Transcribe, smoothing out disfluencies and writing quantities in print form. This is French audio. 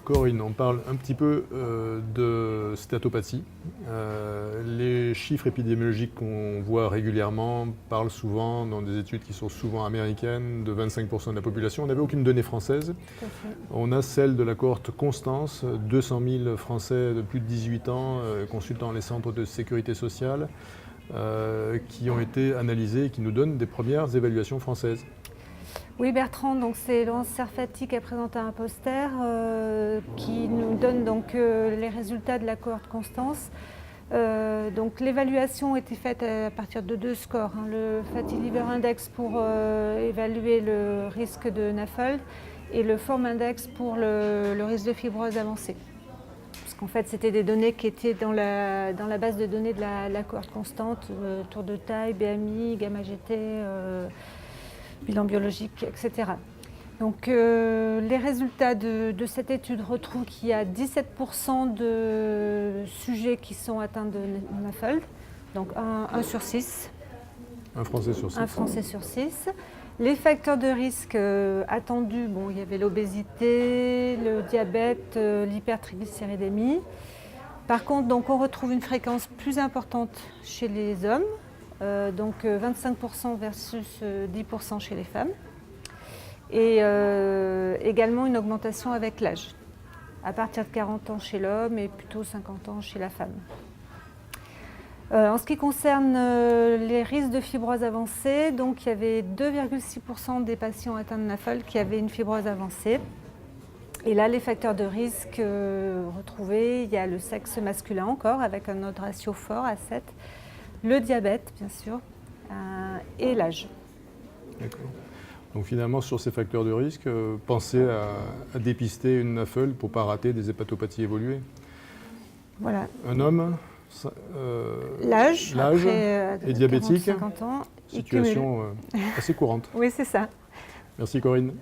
Corinne, on parle un petit peu de stéatopathie. Les chiffres épidémiologiques qu'on voit régulièrement parlent souvent, dans des études qui sont souvent américaines, de 25% de la population. On n'avait aucune donnée française. On a celle de la cohorte Constance, 200 000 Français de plus de 18 ans consultant les centres de sécurité sociale qui ont été analysés et qui nous donnent des premières évaluations françaises. Oui, Bertrand, donc c'est Laurence Serfati qui a présenté un poster qui nous donne donc les résultats de la cohorte Constance. Donc l'évaluation était faite à partir de deux scores, hein, le Fatty Liver Index pour évaluer le risque de NAFLD et le Form Index pour le risque de fibrose avancée. Parce qu'en fait, c'était des données qui étaient dans la base de données de la cohorte constante, tour de taille, BMI, gamma GT, bilan biologique, etc. Donc les résultats de cette étude retrouvent qu'il y a 17% de sujets qui sont atteints de NAFLD, donc 1 sur 6. Un Français sur 6. Un Français sur 6. Les facteurs de risque attendus, bon, il y avait l'obésité, le diabète, l'hypertriglycéridémie. Par contre, donc, on retrouve une fréquence plus importante chez les hommes, donc 25% versus 10% chez les femmes. Et également une augmentation avec l'âge, à partir de 40 ans chez l'homme et plutôt 50 ans chez la femme. En ce qui concerne les risques de fibrose avancée, donc il y avait 2,6% des patients atteints de NAFLD qui avaient une fibrose avancée. Et là, les facteurs de risque retrouvés, il y a le sexe masculin encore, avec un autre ratio fort à 7, le diabète, bien sûr, et l'âge. D'accord. Donc finalement, sur ces facteurs de risque, pensez à dépister une NAFLD pour ne pas rater des hépatopathies évoluées. Voilà. Un homme, l'âge et diabétique, 50 ans, situation assez courante. Oui, c'est ça. Merci Corinne.